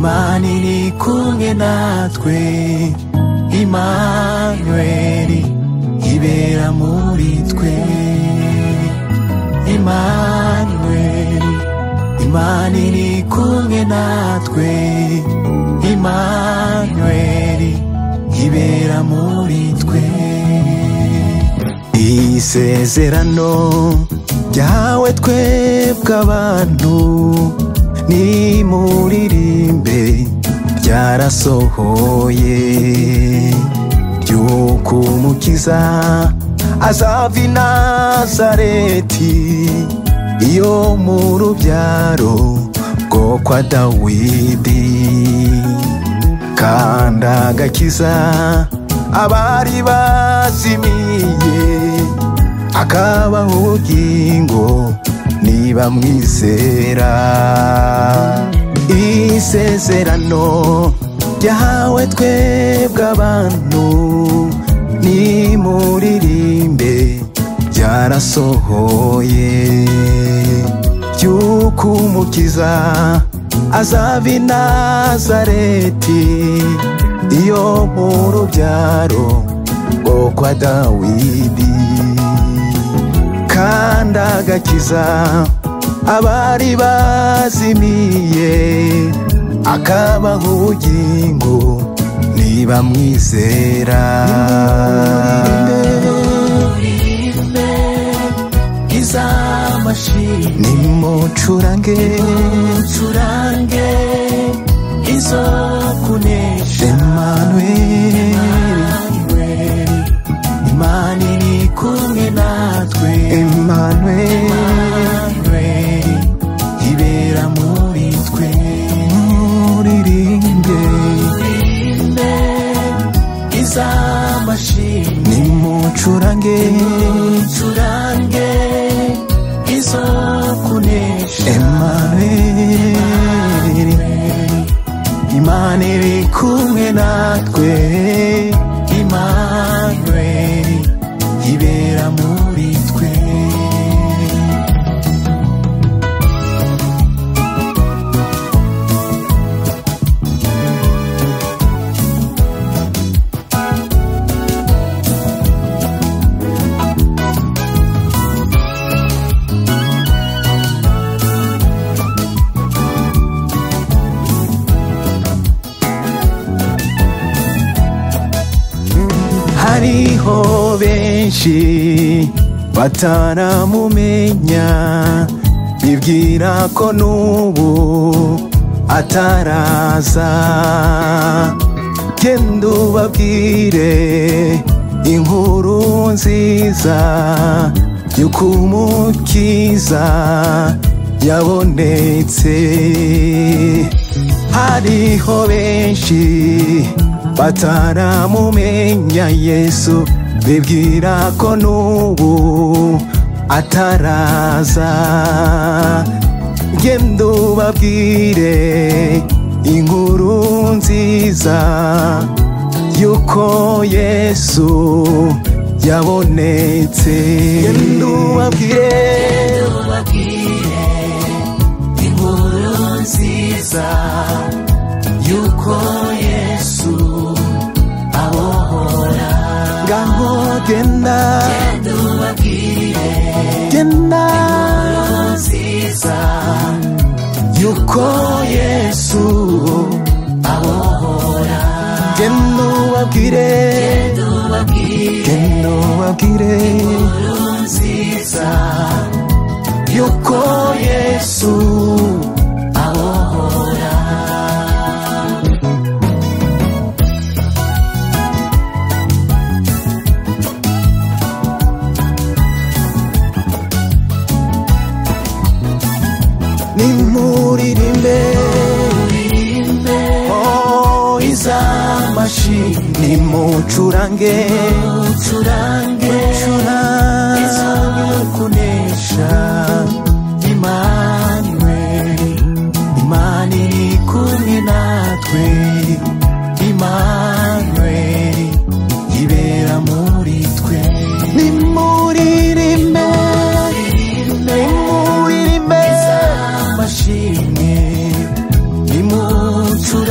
Imana iri kumwe natwe, Immanueli ibera muri twe. Immanueli, Imana iri kumwe natwe, Immanueli ibera muri twe. Isezerano ryawe twebwe abantu nimuririmbe ryarasohoye, ry'uko umukiza azava i Nazareti, iyo mu rubyaro rwo kwa Dawidi, kandi agakiza abari bazimiye, akabaha ubugingo nibamwizera. Isezerano ryawe twebwe abantu nimuririmbe ryarasohoye, ry'uko umukiza azava i Nazareti, iyo mu rubyaro rwo kwa Dawidi, kandi agakiza abari bazimiye, akabaha ubugingo nibamwizera. Nimuririmbe iz'amashimwe, nimucurange izo kunesha. Immanueli, Imana iri kumwe natwe, Immanueli ibera muri twe. Muririmbe iz'amashimwe, nimucurange izo kunesha. Immanueli, Imana iri kumwe natwe, Immanueli ibera muri twe. Hariho benshi bataramumenya, bibwira ko n'ubu ataraza. Genda ubabwire inkuru nziza y'uko umukiza yabonetse. Hariho benshi bataramumenya Yesu, bibwira ko n'ubu ataraza. Genda ubabwire inkuru nziza y'uko Yesu yabonetse. Genda ubabwire inkuru nziza y'uko Yesu abohora. Ngaho genda ubabwire, genda inkuru nziza y'uko Yesu abohora. Genda ubabwire inkuru nziza y'uko Yesu abohora. Nimuririmbe iz'amashimwe, nimucurange izo kunesha. Immanueli, Imana iri kumwe natwe, Immanueli ibera muri twe. Nimuririmbe iz'amashimwe, nimucurange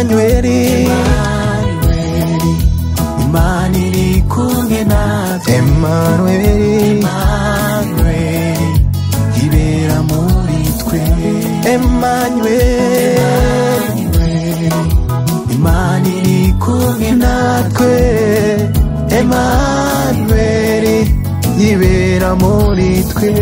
Emanueli, Imana iri kumwe natwe. Emanueli, ibera muri twe. Emanueli, Imana iri kumwe natwe. Emanueli, ibera muri twe.